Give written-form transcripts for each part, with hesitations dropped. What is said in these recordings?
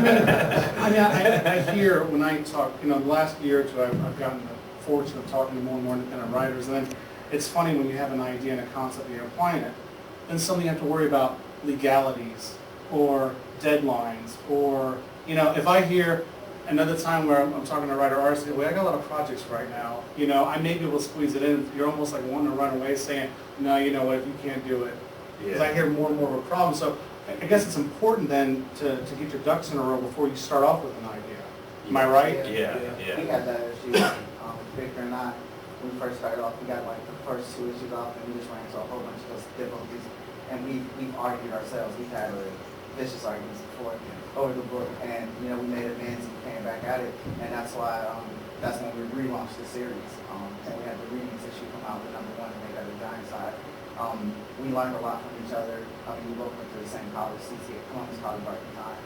I hear when I talk, the last year or two, I've gotten the fortune of talking to more and more independent writers, and then it's funny when you have an idea and a concept and you're applying it, then suddenly you have to worry about legalities or deadlines, or, if I hear another time where I'm talking to a writer artist, well, I got a lot of projects right now, I may be able to squeeze it in. You're almost like wanting to run away saying, no, you know what, if you can't do it. Because I hear more and more of a problem. So I guess it's important then to get your ducks in a row before you start off with an idea. Am I right? Yeah. We had that issue, Victor and I, when we first started off, we got like the first 2 issues off, and we just ran into a whole bunch of those difficulties. And we've argued ourselves. We've had vicious arguments before over the book, and we made amends and came back at it, and that's why that's when we relaunched the series. And we had the readings issue come out with #1 and make that a giant side. We learned a lot from each other. We both went to the same college, Columbus College at the time,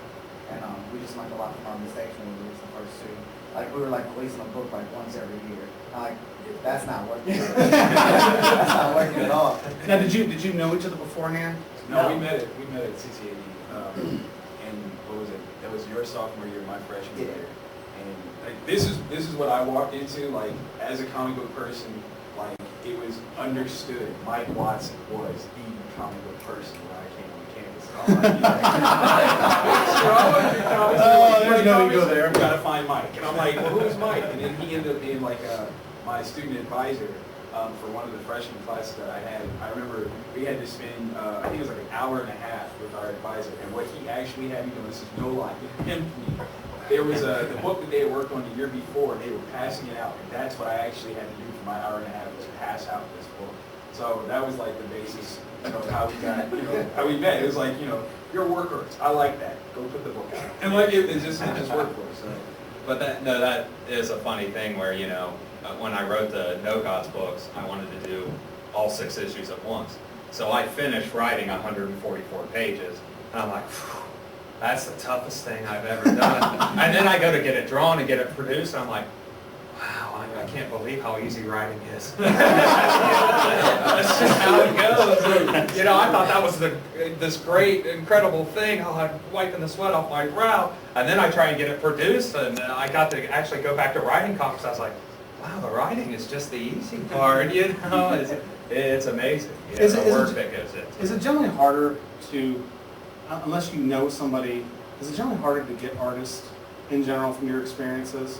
and we just learned a lot from our mistakes when we released the first 2. Like we were like releasing a book like once every year. Like that's not working. That's not working at all. Now, did you know each other beforehand? No, we met at CCAD, and what was it? That was your sophomore year, my freshman year. And like this is what I walked into, like as a comic book person. Like it was understood. Mike Watson was the comic book person when I came on campus. There's no ego there. We gotta find Mike, and I'm like, well, who's Mike? And then he ended up being like my student advisor for one of the freshman classes that I had. I remember we had to spend, I think it was like an hour and a half with our advisor, and what he actually had me doing, this is no lie, he pimped me. There was the book that they had worked on the year before, and they were passing it out, and that's what I actually had to do for my hour and a half, was pass out this book. So that was like the basis of how we got, how we met. It was like, you're workhorse. I like that. Go put the book out. And like it just worked for us. So. But that is a funny thing where, when I wrote the No Gods books, I wanted to do all 6 issues at once. So I finished writing 144 pages, and I'm like, that's the toughest thing I've ever done. And then I go to get it drawn and get it produced, and I'm like, wow, I can't believe how easy writing is. That's just how it goes. I thought that was this great, incredible thing. Oh, I'm wiping the sweat off my brow. And then I try and get it produced, and I got to actually go back to writing comics. I was like, wow, the writing is just the easy part, It's amazing. The work that goes into it. Is it generally harder to, unless you know somebody, is it generally harder to get artists in general from your experiences?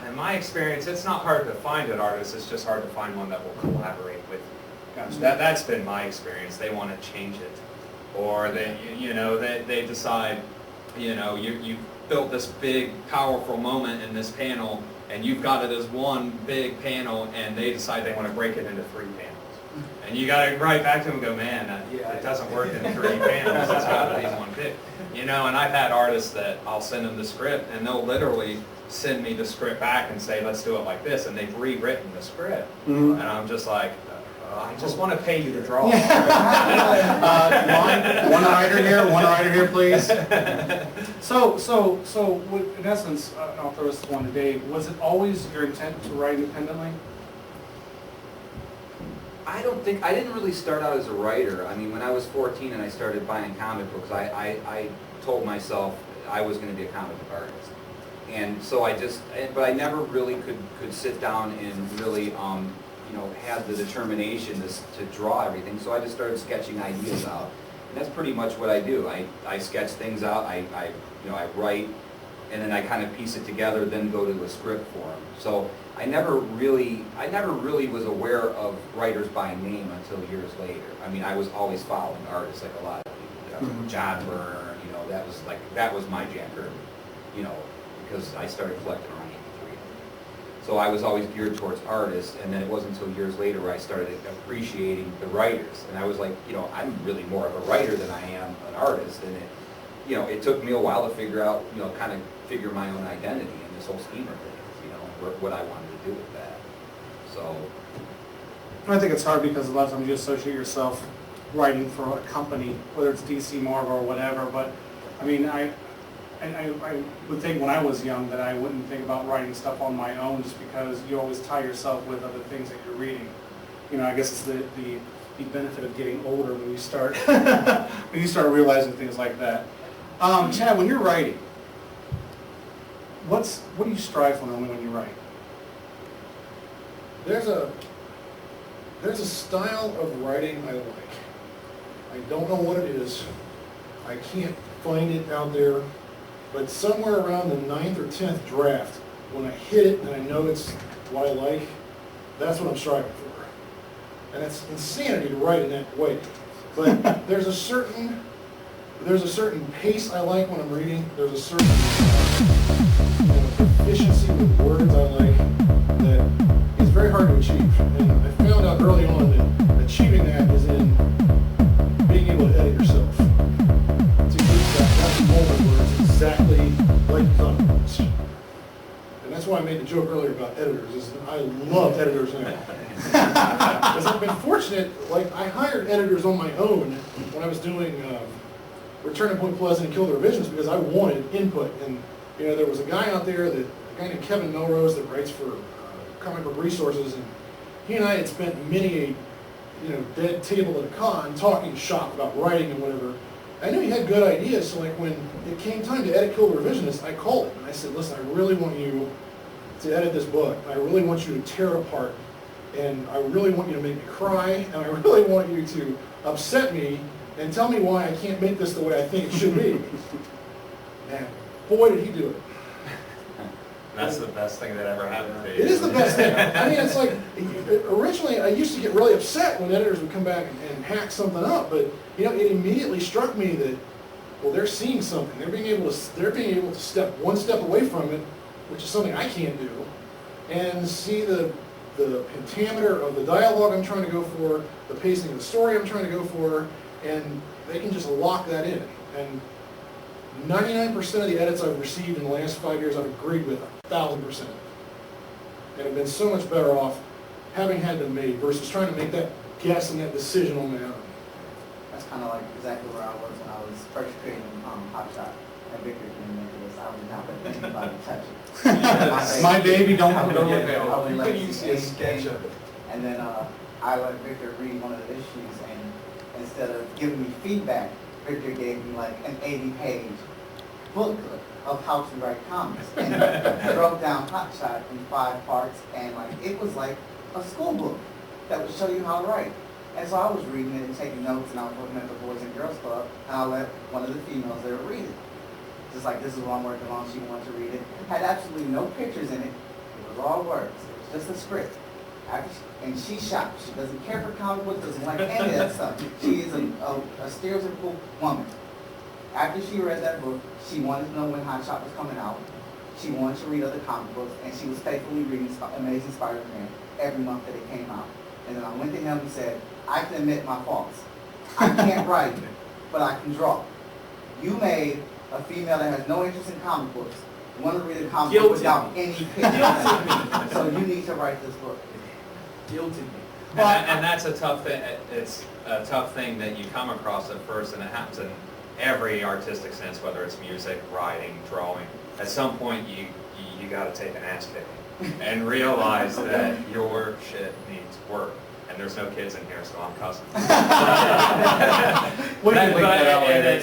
In my experience, it's not hard to find an artist, it's just hard to find one that will collaborate with you. Gotcha. That's been my experience. They want to change it. Or they decide, you built this big, powerful moment in this panel, and you've got it as one big panel, and they decide they want to break it into 3 panels. And you got to write back to them and go, man, it doesn't work in 3 panels, it's got to be one big. And I've had artists that I'll send them the script, and they'll literally send me the script back and say, let's do it like this, and they've rewritten the script. Mm-hmm. And I'm just like, I just want to pay you to draw. One writer here, please. So, in essence, I'll throw this one to Dave. Was it always your intent to write independently? I didn't really start out as a writer. I mean, when I was 14 and I started buying comic books, I told myself I was going to be a comic book artist. And so but I never really could sit down and really, had the determination to draw everything. So I just started sketching ideas out. And that's pretty much what I do. I sketch things out, I write, and then I kind of piece it together, then go to the script form. So I never really was aware of writers by name until years later. I mean, I was always following artists like a lot of people. John Byrne, that was my jam group, because I started collecting around 83. So I was always geared towards artists, and then it wasn't until years later where I started appreciating the writers. And I was like, I'm really more of a writer than I am an artist. And it took me a while to figure out, kind of figure my own identity in this whole scheme of things, what I wanted to do with that. So I think it's hard because a lot of times you associate yourself writing for a company, whether it's DC, Marvel, or whatever. But I mean, I would think when I was young that I wouldn't think about writing stuff on my own, just because you always tie yourself with other things that you're reading. I guess it's the benefit of getting older when you start when you start realizing things like that. Chad, when you're writing, what do you strive for normally when you write? There's a style of writing I like. I don't know what it is. I can't find it out there. But somewhere around the 9th or 10th draft, when I hit it and I know it's what I like, that's what I'm striving for. And it's insanity to write in that way. But there's a certain pace I like when I'm reading. There's a certain efficiency with words I like that is very hard to achieve. And I found out early on that achieving that is in being able to edit yourself. To get that moment where it's exactly like you thought it was. And that's why I made the joke earlier about editors, is I love editors now. Because I've been fortunate, like I hired editors on my own when I was doing Return to Point Pleasant and Kill the Revisions because I wanted input. And you know, there was a guy out there, a guy named Kevin Melrose that writes for Comic Book Resources, and he and I had spent many dead table at a con talking shop about writing and whatever. I knew he had good ideas, so like when it came time to edit Kill the Revisionist, I called him and I said, listen, I really want you to edit this book. I really want you to tear it apart. And I really want you to make me cry, and I really want you to upset me and tell me why I can't make this the way I think it should be. And boy, did he do it. That's the best thing that ever happened to you. It is the best thing. I mean, it's like, originally I used to get really upset when editors would come back and hack something up, but it immediately struck me that, well, they're seeing something. They're being able to step one step away from it, which is something I can't do, and see the pentameter of the dialogue I'm trying to go for, the pacing of the story I'm trying to go for, and they can just lock that in. And 99% of the edits I've received in the last 5 years I've agreed with 1,000%. And have been so much better off having had them made versus trying to make that guess and that decision on my own. That's kind of like exactly where I was when I was first creating Hot Shot. And Victor came into this. I was not letting anybody touch it. My baby, don't I put would it let- on. I would You let could it even see a stay sketch in. of it. And then I let Victor read one of the issues, and instead of giving me feedback, Victor gave me like an 80-page booklet of how to write comics, and broke down Hot Shot in 5 parts, and like it was like a school book that would show you how to write. And so I was reading it and taking notes, and I was looking at the Boys and Girls Club, and I let one of the females there read it. Just like, this is what I'm working on, she wanted to read it. Had absolutely no pictures in it. It was all words. It was just a script. And she shops. She doesn't care for comic books, doesn't like any of that stuff. She is a stereotypical woman. After she read that book, she wanted to know when Hot Shot was coming out. She wanted to read other comic books, and she was faithfully reading Amazing Spider-Man every month that it came out. And then I went to him and said, I can admit my faults. I can't write, but I can draw. You made a female that has no interest in comic books want to read a comic book without any pictures. So you need to write this book. Guilty me. And that's a tough thing. It's a tough thing that you come across at first, and it happens in every artistic sense, whether it's music, writing, drawing. At some point, you got to take an ass kicking and realize that your shit needs work. And there's no kids in here, so I'm cussing.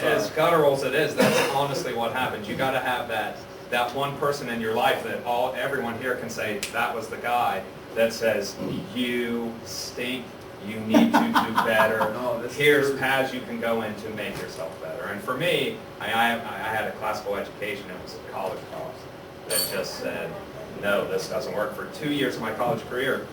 As guttural as it is, that's honestly what happens. You got to have that one person in your life that everyone here can say, that was the guy that says, you stink, you need to do better. Here's paths you can go in to make yourself better. And for me, I had a classical education. It was a college course that just said, no, this doesn't work. For 2 years of my college career,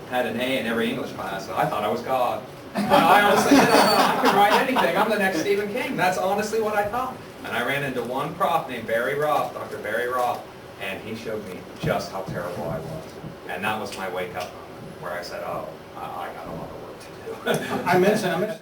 had an A in every English class, so I thought I was God. But I honestly did. I thought, I can write anything. I'm the next Stephen King. That's honestly what I thought. And I ran into one prof named Barry Roth, Dr. Barry Roth, and he showed me just how terrible I was. And that was my wake-up moment, where I said, oh, I got a lot of work to do. I mentioned